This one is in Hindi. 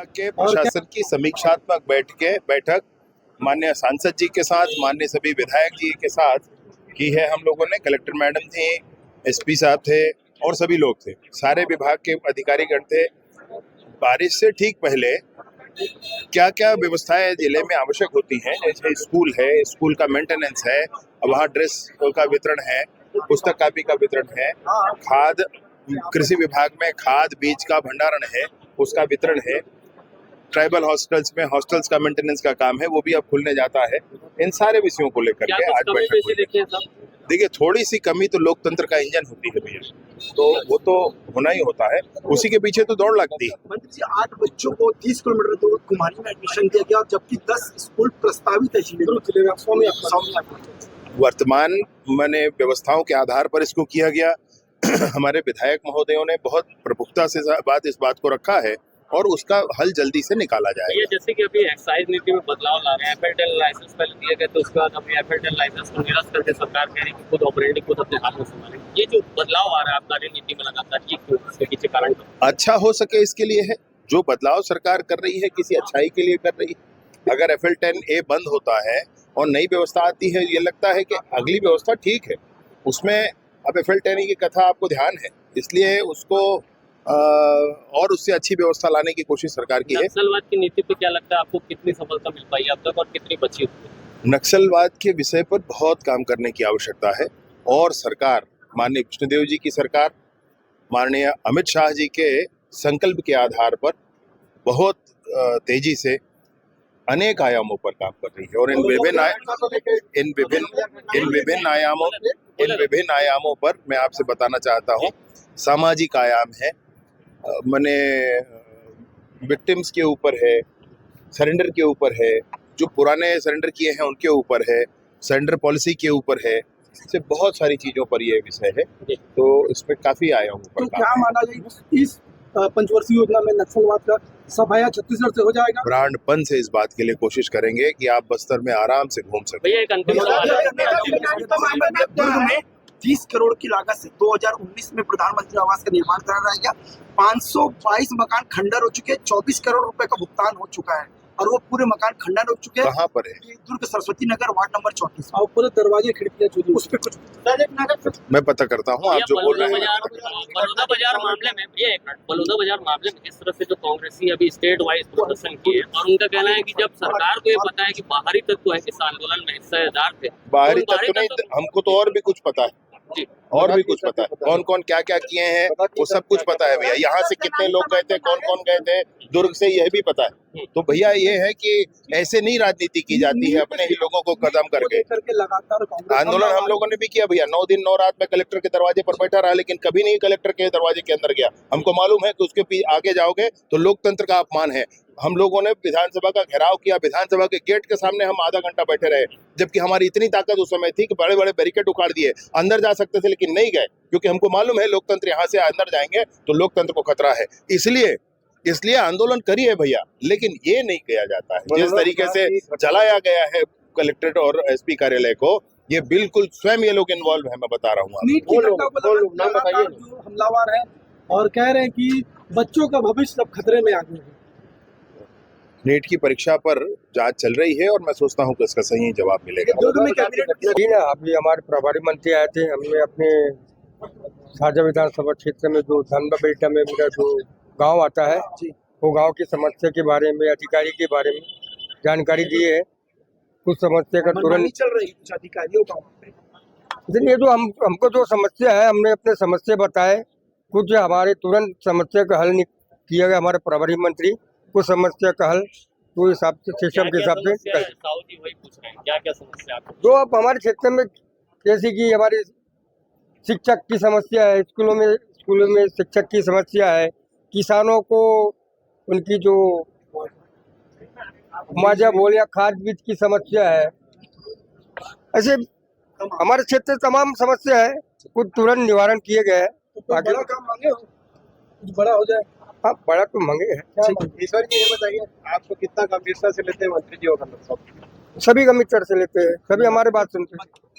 विभाग के प्रशासन की समीक्षात्मक बैठक माननीय सांसद जी के साथ, माननीय सभी विधायक जी के साथ की है हम लोगों ने। कलेक्टर मैडम थी, एसपी साहब थे और सभी लोग थे, सारे विभाग के अधिकारीगण थे। बारिश से ठीक पहले क्या क्या व्यवस्थाएं जिले में आवश्यक होती हैं, जैसे स्कूल है, स्कूल का मेंटेनेंस है, वहाँ ड्रेस का वितरण है, पुस्तक कापी का वितरण है, खाद, कृषि विभाग में खाद बीज का भंडारण है, उसका वितरण है, ट्राइबल हॉस्टल्स में हॉस्टल्स का मेंटेनेंस का काम है, वो भी अब खुलने जाता है। इन सारे विषयों को लेकर के आज बैठक। देखिए, थोड़ी सी कमी तो लोकतंत्र का इंजन होती है भैया, तो वो तो होना ही होता है, उसी के पीछे तो दौड़ लगती है। मंत्री जी, 8 बच्चों को 30 किलोमीटर दूर कुम्हारी में एडमिशन दिया गया, जबकि 10 स्कूल प्रस्तावित है। वर्तमान मैंने व्यवस्थाओं के आधार पर इसको किया गया। हमारे विधायक महोदयों ने बहुत प्रमुखता से इस बात को रखा है और उसका हल जल्दी से निकाला जाएगा। ये जैसे कि अभी एक्साइज नीति में बदलाव ला रहे हैं, एफएलटेल लाइसेंस पहले दिए गए, तो उसके बाद अभी एफएलटेल लाइसेंस को निरस्त करके सरकार कह रही है कि खुद ऑपरेटिंग खुद अपने हाथ में संभालेंगे। ये जो बदलाव आ रहा है आबकारी नीति में लगातार, ये क्यों, इसके पीछे कारण अच्छा हो सके इसके लिए है। जो बदलाव सरकार कर रही है किसी अच्छाई के लिए कर रही है। अगर FL10A बंद होता है और नई व्यवस्था आती है, ये लगता है कि अगली व्यवस्था ठीक है, उसमें अब FL10A की कथा आपको ध्यान है, इसलिए उसको और उससे अच्छी व्यवस्था लाने की कोशिश सरकार की है। नक्सलवाद की नीति पे क्या लगता है आपको, कितनी सफलता मिल पाई अब तक और कितनी बची हुई है? नक्सलवाद के विषय पर बहुत काम करने की आवश्यकता है और सरकार, माननीय कृष्णदेव जी की सरकार, माननीय अमित शाह जी के संकल्प के आधार पर बहुत तेजी से अनेक आयामों पर काम कर रही है और इन विभिन्न आयामों पर मैं आपसे बताना चाहता हूँ। सामाजिक आयाम है, मैंने विक्टिम्स के ऊपर है, सरेंडर के ऊपर है, जो पुराने सरेंडर किए हैं उनके ऊपर है, सरेंडर पॉलिसी के ऊपर है, इससे बहुत सारी चीजों पर यह विषय है, तो इसमें काफी आयामों पर। तो क्या माना जाए इस पंचवर्षीय योजना में नक्सलवाद का सफाया छत्तीसगढ़ से हो जाएगा? ब्रांडपन से इस बात के लिए कोशिश करेंगे कि आप बस्तर में आराम से घूम सकें। भैया एक अंतिम दुर्ग में 30 करोड़ की लागत से 2019 में प्रधानमंत्री आवास का निर्माण कराया गया। 522 मकान खंडर हो चुके हैं, 24 करोड़ रुपए का भुगतान हो चुका है और वो पूरे मकान खंडर हो चुके हैं। कहाँ पर है? दुर्ग सरस्वती नगर वार्ड नंबर 34 और पूरे दरवाजे खिड़कियां चुकी, उस पे कुछ मैं पता करता हूँ। आप जो बोल रहे हैं बलौदा बाजार मामले में, ये एक मिनट, बलौदा बाजार मामले में इस तरह से जो कांग्रेसी अभी स्टेट वाइज प्रदर्शन किए और उनका कहना है कि जब सरकार को ये पता है कि बाहरी तत्व है इस आंदोलन में हिस्सेदार थे, बाहरी तत्व नहीं, हमको तो और भी कुछ पता है, और भी कुछ पता है, कौन कौन क्या क्या किए हैं वो सब कुछ पता है भैया। यहाँ से कितने लोग गए थे, कौन कौन गए थे, दुर्ग से यह भी पता है। तो भैया ये है कि ऐसे नहीं राजनीति की जाती है अपने ही लोगों को कदम करके। आंदोलन हम लोगों ने भी किया भैया, 9 दिन 9 रात में कलेक्टर के दरवाजे पर बैठा रहा, लेकिन कभी नहीं कलेक्टर के दरवाजे के अंदर गया। हमको मालूम है कि उसके आगे जाओगे तो लोकतंत्र का अपमान है। हम लोगों ने विधानसभा का घेराव किया, विधानसभा के गेट के सामने हम आधा घंटा बैठे रहे, जबकि हमारी इतनी ताकत उस समय थी कि बड़े बड़े बैरिकेड उखाड़ दिए, अंदर जा सकते थे लेकिन नहीं गए, क्योंकि हमको मालूम है लोकतंत्र यहाँ से अंदर जाएंगे तो लोकतंत्र को खतरा है। इसलिए आंदोलन करिए भैया, लेकिन ये नहीं किया जाता है जिस तरीके से चलाया गया है कलेक्ट्रेट और SP कार्यालय को। ये बिल्कुल स्वयं ये लोग इन्वॉल्व है, मैं बता रहा हूँ। हमलावर है और कह रहे हैं कि बच्चों का भविष्य अब खतरे में आ गया है। नीट की परीक्षा पर जांच चल रही है और मैं सोचता हूं कि इसका सही जवाब मिलेगा। अभी हमारे प्रभारी मंत्री आए थे, हमने अपने साझा विधानसभा क्षेत्र में जो धनबा बेल्टा में मेरा जो गांव आता है, वो गांव की समस्या के बारे में, अधिकारी के बारे में जानकारी दी है। कुछ समस्या का तुरंत चल रही कुछ अधिकारियों का, ये जो हमको जो समस्या है, हमने अपने समस्या बताए, कुछ हमारे तुरंत समस्या का हल किया गया। हमारे प्रभारी मंत्री कुछ समस्या का हल तो हिसाब से सिस्टम के हिसाब से क्या समस्या जो अब हमारे क्षेत्र में, जैसे कि हमारे शिक्षक की समस्या है, स्कूलों में शिक्षक की समस्या है, किसानों को उनकी जो मुआवजा बोल या खाद बीज की समस्या है, ऐसे हमारे क्षेत्र में तमाम समस्या है, कुछ तुरंत निवारण किए गए हैं। बड़ा काम मांगे हो, कुछ बड़ा हो जाए। हाँ, बड़ा तो मांगे है। ईश्वर जी, ये बताइए आपको कितना गंभीरता से लेते हैं मंत्री जी? सभी गंभीरता से लेते हैं, सभी हमारे बात सुनते हैं।